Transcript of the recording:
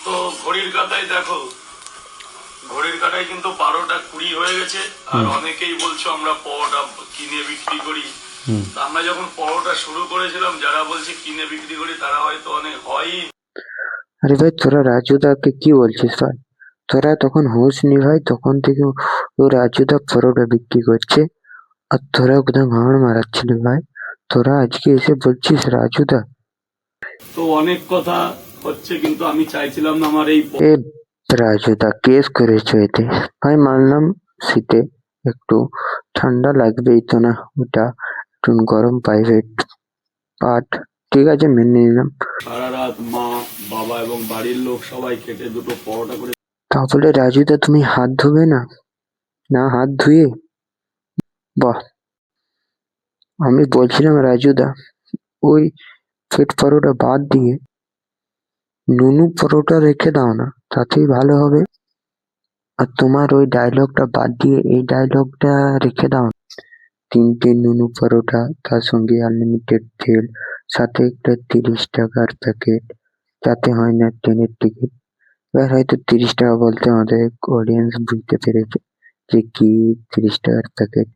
তো ঘড়ির কাঁটায় দেখো, ঘড়ির কাঁটায় কিন্তু 12টা 20 হয়ে গেছে। আর অনেকেই বলছো আমরা পরোটা কিনে বিক্রি করি। আমরা যখন পরোটা শুরু করেছিলাম, যারা বলছে কিনে বিক্রি করি তারা হয়তো অনেক হয়ই। আরে ভাই তোরা রাজুদাকে কি বলছিস ভাই? তোরা তখন হোশ নি ভাই, তখন থেকে ও রাজুদা পরোটা বিক্রি করছে আর তোরা কোথাও গাঁড় মারাচ্ছিলি ভাই। তোরা আজকে এসে বলছিস রাজুদা? তো অনেক কথা হচ্ছে, কিন্তু আমি চাইছিলাম না আমার এই এ রাজুদা কেস করেছো এতে। ভাই মানলাম শীতে একটু ঠান্ডা লাগবেই তো, না ওটা একটু গরম প্রাইভেট পার্ট, ঠিক আছে মেনে নিলাম। সারা রাত মা, বাবা এবং বাড়ির লোক সবাই খেটে দুটো পরোটা করে। তাহলে রাজুদা তুমি হাত ধুবে না? না হাত ধুয়ে? বাহ! আমি বলছিলাম রাজুদা, ওই পেট পরোটা বাদ দিয়ে নুনু পরোটা রেখে দাও না, তাতেই ভালো হবে। আর তোমার ওই ডায়লগটা বাদ দিয়ে এই ডায়লগটা রেখে দাও না। 3টে নুনু পরোটা, তার সঙ্গে আনলিমিটেড তেল, সাথে একটা 30 টাকার প্যাকেট, যাতে হয় না ট্রেনের টিকিট। এবার হয়তো 30 টাকা বলতে আমাদের অডিয়েন্স বুঝতে পেরেছে যে কি 30 টাকার প্যাকেট।